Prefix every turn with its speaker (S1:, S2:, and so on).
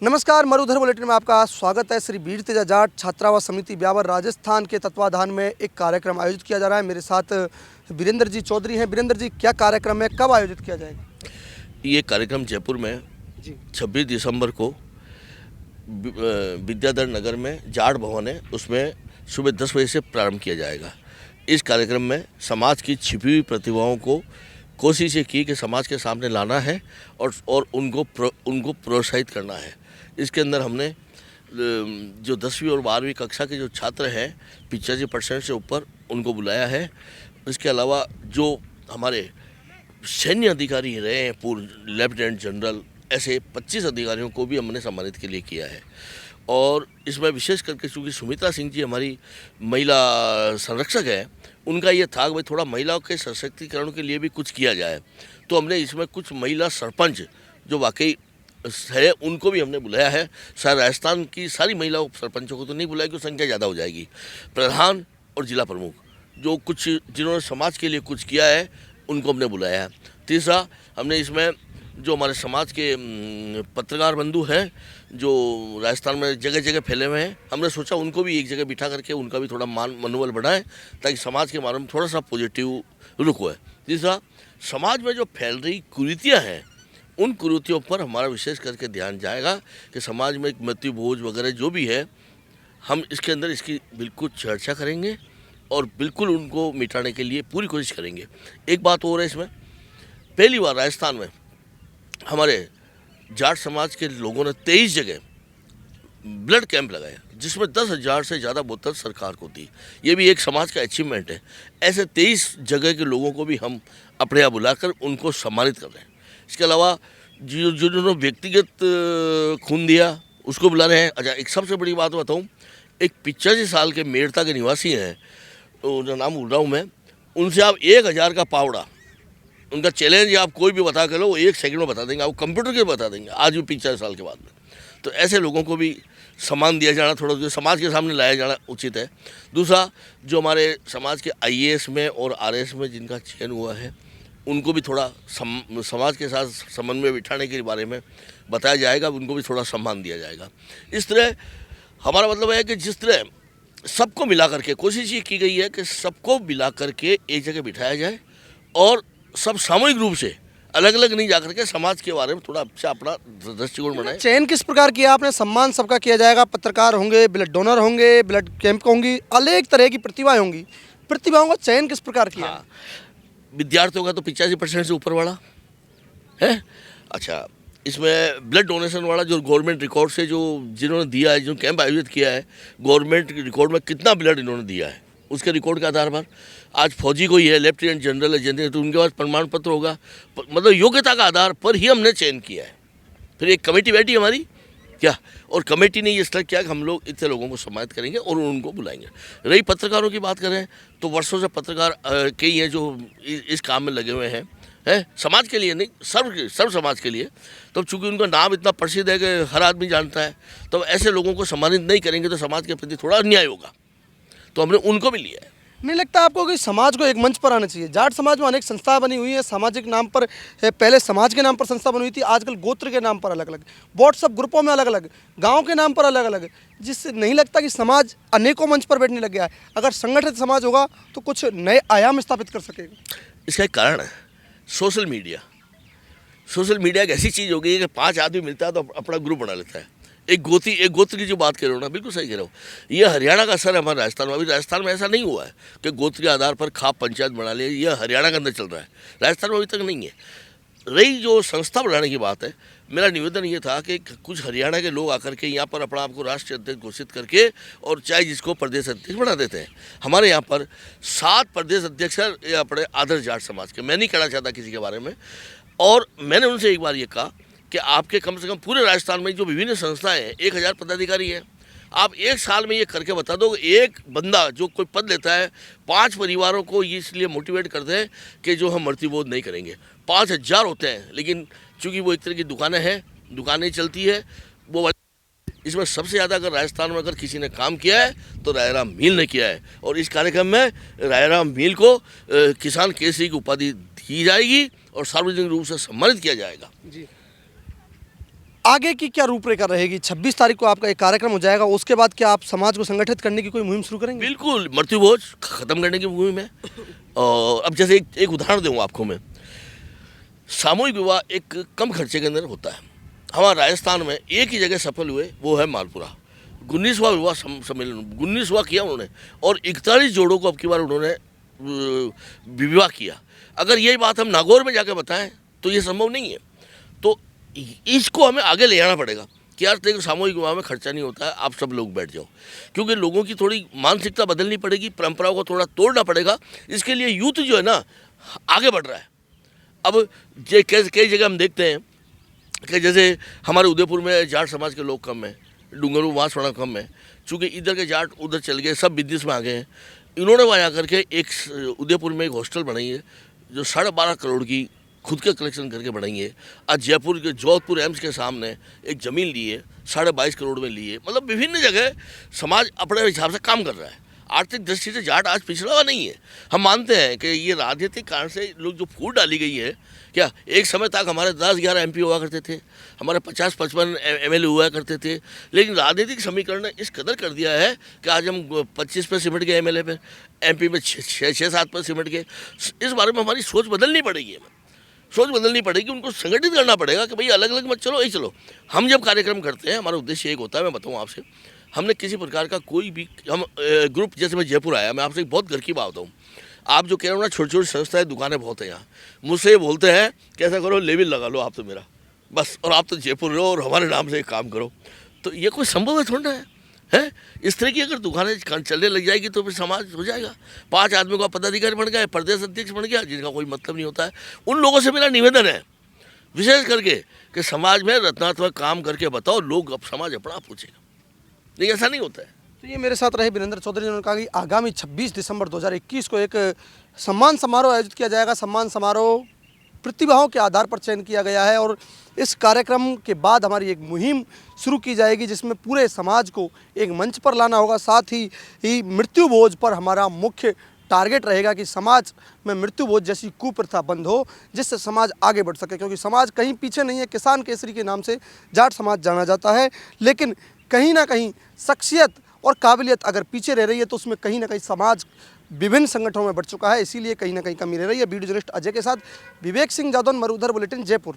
S1: नमस्कार, मरुधर बुलेटिन में आपका स्वागत है। श्री वीर तेजा जाट छात्रावास समिति ब्यावर राजस्थान के तत्वाधान में एक कार्यक्रम आयोजित किया जा रहा है। मेरे साथ वीरेंद्र जी चौधरी हैं। वीरेंद्र जी, क्या कार्यक्रम है, कब आयोजित किया जाएगा?
S2: ये कार्यक्रम जयपुर में 26 दिसंबर को विद्याधर नगर में जाट भवन है, उसमें सुबह 10 बजे से प्रारंभ किया जाएगा। इस कार्यक्रम में समाज की छिपी हुई प्रतिभाओं को कोशिश ये की कि समाज के सामने लाना है और उनको प्रोत्साहित करना है। इसके अंदर हमने जो 10वीं और 12वीं कक्षा के जो छात्र हैं 85% से ऊपर उनको बुलाया है। इसके अलावा जो हमारे सैन्य अधिकारी रहे हैं, पूर्व लेफ्टिनेंट जनरल, ऐसे 25 अधिकारियों को भी हमने सम्मानित के लिए किया है। और इसमें विशेष करके चूँकि सुमित्रा सिंह जी हमारी महिला संरक्षक है, उनका ये था कि भाई थोड़ा महिलाओं के सशक्तिकरण के लिए भी कुछ किया जाए, तो हमने इसमें कुछ महिला सरपंच जो वाकई है उनको भी हमने बुलाया है। शायद राजस्थान की सारी महिला सरपंचों को तो नहीं बुलाया क्योंकि संख्या ज़्यादा हो जाएगी। प्रधान और जिला प्रमुख जो कुछ जिन्होंने समाज के लिए कुछ किया है उनको हमने बुलाया है। तीसरा, हमने इसमें जो हमारे समाज के पत्रकार बंधु हैं जो राजस्थान में जगह जगह फैले हुए हैं, हमने सोचा उनको भी एक जगह बिठा करके उनका भी थोड़ा मनोबल बढ़ाएं ताकि समाज के बारे में थोड़ा सा पॉजिटिव रुख हो। तीसरा, समाज में जो फैल रही कुरीतियाँ हैं उन कुरीतियों पर हमारा विशेष करके ध्यान जाएगा कि समाज में एक मृत्यु भोज वगैरह जो भी है, हम इसके अंदर इसकी बिल्कुल चर्चा करेंगे और बिल्कुल उनको मिटाने के लिए पूरी कोशिश करेंगे। एक बात और है, इसमें पहली बार राजस्थान में हमारे जाट समाज के लोगों ने 23 जगह ब्लड कैंप लगाया जिसमें 10,000 से ज़्यादा बोतल सरकार को दी। ये भी एक समाज का अचीवमेंट है। ऐसे 23 जगह के लोगों को भी हम अपने यहाँ बुलाकर उनको सम्मानित कर रहे हैं। इसके अलावा जिन्होंने व्यक्तिगत खून दिया उसको बुला रहे हैं। अच्छा, एक सबसे बड़ी बात बताऊँ, एक 85 साल के मेड़ता के निवासी हैं, उनका नाम भूल रहा हूँ मैं, उनसे आप 1,000 का पावड़ा, उनका चैलेंज आप कोई भी बता कर लो, वो 1 सेकंड में बता देंगे, आपको कंप्यूटर के बता देंगे, आज भी 85 साल के बाद में। तो ऐसे लोगों को भी सम्मान दिया जाना, थोड़ा जो समाज के सामने लाया जाना उचित है। दूसरा, जो हमारे समाज के IAS में और RS में जिनका चयन हुआ है उनको भी थोड़ा समाज के साथ समन्वय बिठाने के बारे में बताया जाएगा, उनको भी थोड़ा सम्मान दिया जाएगा। इस तरह हमारा मतलब है कि जिस तरह सबको मिला करके कोशिश ये की गई है कि सबको मिला करके एक जगह बिठाया जाए और सब सामूहिक रूप से अलग अलग नहीं जाकर के समाज के बारे में थोड़ा अच्छा अपना दृष्टिकोण बनाए।
S1: चयन किस प्रकार किया आपने? सम्मान सबका किया जाएगा, पत्रकार होंगे, ब्लड डोनर होंगे, ब्लड कैंप होंगी, अनेक तरह की प्रतिभाएं होंगी। प्रतिभाओं का चयन किस प्रकार किया?
S2: हाँ, विद्यार्थियों का तो 85% से ऊपर वाला है। अच्छा, इसमें ब्लड डोनेशन वाला जो गवर्नमेंट रिकॉर्ड से जो जिन्होंने दिया है, जो कैंप आयोजित किया है, गवर्नमेंट रिकॉर्ड में कितना ब्लड इन्होंने दिया है उसके रिकॉर्ड के आधार पर आज फौजी कोई है, लेफ्टिनेंट जनरल है, जनरल, तो उनके पास प्रमाण पत्र होगा, मतलब योग्यता का आधार पर ही हमने चयन किया है। फिर एक कमेटी बैठी हमारी क्या, और कमेटी ने ये तय किया कि हम लोग इतने लोगों को सम्मानित करेंगे और उनको बुलाएंगे। रही पत्रकारों की बात करें तो वर्षों से पत्रकार कई हैं जो इस काम में लगे हुए हैं समाज के लिए नहीं, सर्व समाज के लिए। तो चूँकि उनका नाम इतना प्रसिद्ध है कि हर आदमी जानता है, तो ऐसे लोगों को सम्मानित नहीं करेंगे तो समाज के प्रति थोड़ा अन्याय होगा, तो हमने उनको भी लिया है।
S1: नहीं लगता आपको कि समाज को एक मंच पर आना चाहिए? जाट समाज में अनेक संस्था बनी हुई है, सामाजिक नाम पर है, पहले समाज के नाम पर संस्था बनी हुई थी, आजकल गोत्र के नाम पर अलग अलग, व्हाट्सएप ग्रुपों में अलग अलग, गांव के नाम पर अलग अलग, जिससे नहीं लगता कि समाज अनेकों मंच पर बैठने लग गया है? अगर संगठित समाज होगा तो कुछ नए आयाम स्थापित कर सकेगा।
S2: इसका एक कारण है सोशल मीडिया। सोशल मीडिया एक ऐसी चीज़ हो गई है कि 5 आदमी मिलता है तो अपना ग्रुप बना लेता है। एक गोत्र की जो बात कर रहे हो ना, बिल्कुल सही कह रहे हो। ये हरियाणा का असर है हमारे राजस्थान में। अभी राजस्थान में ऐसा नहीं हुआ है कि गोत्र के आधार पर खाप पंचायत बना ले, ये हरियाणा के अंदर चल रहा है, राजस्थान में अभी तक नहीं है। रही जो संस्था बनाने की बात है, मेरा निवेदन ये था कि कुछ हरियाणा के लोग आकर के यहाँ पर अपना आपको राष्ट्रीय अध्यक्ष घोषित करके और चाहे जिसको प्रदेश अध्यक्ष बना देते हैं। हमारे यहाँ पर 7 प्रदेश अध्यक्ष हैं ये अपने आदर्श जाट समाज के। मैं नहीं कहना चाहता किसी के बारे में, और मैंने उनसे एक बार ये कहा कि आपके कम से कम पूरे राजस्थान में जो विभिन्न संस्थाएं हैं 1,000 पदाधिकारी हैं, आप 1 साल में ये करके बता दो, एक बंदा जो कोई पद लेता है 5 परिवारों को ये इसलिए मोटिवेट करते हैं कि जो हम मृत्युबोध नहीं करेंगे। 5,000 होते हैं, लेकिन चूंकि वो एक तरह की दुकानें चलती है वो। इसमें सबसे ज़्यादा अगर राजस्थान में अगर किसी ने काम किया है तो रायराम मील ने किया है, और इस कार्यक्रम में रायराम मील को किसान केसरी की उपाधि दी जाएगी और सार्वजनिक रूप से सम्मानित किया जाएगा।
S1: जी, आगे की क्या रूपरेखा रहेगी? 26 तारीख को आपका एक कार्यक्रम हो जाएगा, उसके बाद क्या आप समाज को संगठित करने की कोई मुहिम शुरू करेंगे?
S2: बिल्कुल, मृत्यु भोज खत्म करने की मुहिम है। और अब जैसे एक उदाहरण दूँ आपको मैं, सामूहिक विवाह एक कम खर्चे के अंदर होता है। हमारे राजस्थान में एक ही जगह सफल हुए, वो है मालपुरा। 19वां विवाह सम्मेलन 19वां किया उन्होंने, और 41 जोड़ों को अब की बार उन्होंने विवाह किया। अगर यही बात हम नागौर में जाकर बताएं तो ये संभव नहीं है। तो इसको हमें आगे ले आना पड़ेगा कि यार देखो, सामूहिक विवाह में खर्चा नहीं होता है, आप सब लोग बैठ जाओ। क्योंकि लोगों की थोड़ी मानसिकता बदलनी पड़ेगी, परंपराओं को थोड़ा तोड़ना पड़ेगा। इसके लिए यूथ जो है ना, आगे बढ़ रहा है। अब कई जगह हम देखते हैं कि जैसे हमारे उदयपुर में जाट समाज के लोग कम हैं, डूंगरू वहाँ थोड़ा कम है। चूँकि इधर के जाट उधर चल गए, सब बिजनेस में आ गए हैं। इन्होंने वहाँ आकर के एक उदयपुर में एक हॉस्टल बनाई है जो 12.5 करोड़ की खुद के कलेक्शन करके बनाई है। आज जयपुर के जोधपुर एम्स के सामने एक ज़मीन ली है, 22.5 करोड़ में ली है। मतलब विभिन्न जगह समाज अपने हिसाब से काम कर रहा है। आर्थिक दृष्टि से जाट आज पिछड़ा हुआ नहीं है। हम मानते हैं कि ये राजनीतिक कारण से लोग जो फूट डाली गई है, क्या एक समय तक हमारे 10-11 MP हुआ करते थे, हमारे 50-55 MLA हुआ करते थे। लेकिन राजनीतिक समीकरण ने इस कदर कर दिया है कि आज हम 25 पे सिमट गए, MLA पे, MP में 6-7 पर सिमट गए। इस बारे में हमारी सोच बदलनी पड़ेगी। हमें सोच बदलनी पड़ेगी, उनको संगठित करना पड़ेगा कि भाई अलग अलग मत चलो, यही चलो। हम जब कार्यक्रम करते हैं, हमारा उद्देश्य एक होता है, मैं बताऊँ आपसे, हमने किसी प्रकार का कोई भी हम ग्रुप, जैसे मैं जयपुर आया, मैं आपसे एक बहुत घर की बात बताऊँ। आप जो कह रहे हो ना, छोटी छोटी संस्थाएं, दुकानें बहुत हैं यहाँ। मुझसे ये बोलते हैं कि ऐसा करो, लेवल लगा लो आप तो मेरा, बस, और आप तो जयपुर रहो और हमारे नाम से एक काम करो। तो ये कोई संभव है थोड़ा है? इस तरह की अगर दुकानें चलने लग जाएगी तो फिर समाज हो जाएगा। 5 आदमी का पदाधिकारी बन गया, प्रदेश अध्यक्ष बन गया, जिनका कोई मतलब नहीं होता है। उन लोगों से मेरा निवेदन है विशेष करके कि समाज में रचनात्मक काम करके बताओ, लोग अब समाज अपना आप पूछेगा। नहीं, ऐसा नहीं होता है।
S1: तो ये मेरे साथ रहे वीरेंद्र चौधरी, ने कहा कि आगामी 26 दिसंबर 2021 को एक सम्मान समारोह आयोजित किया जाएगा। सम्मान समारोह प्रतिभाओं के आधार पर चयन किया गया है और इस कार्यक्रम के बाद हमारी एक मुहिम शुरू की जाएगी जिसमें पूरे समाज को एक मंच पर लाना होगा। साथ ही मृत्यु भोज पर हमारा मुख्य टारगेट रहेगा कि समाज में मृत्यु भोज जैसी कुप्रथा बंद हो, जिससे समाज आगे बढ़ सके। क्योंकि समाज कहीं पीछे नहीं है। किसान केसरी के नाम से जाट समाज जाना जाता है, लेकिन कहीं ना कहीं शख्सियत और काबिलियत अगर पीछे रह रही है तो उसमें कहीं ना कहीं समाज विभिन्न संगठनों में बढ़ चुका है। इसीलिए कहीं ना कहीं कमी रह रही है। वीडियो जर्नलिस्ट अजय के साथ विवेक सिंह जादौन, मरुधर बुलेटिन, जयपुर।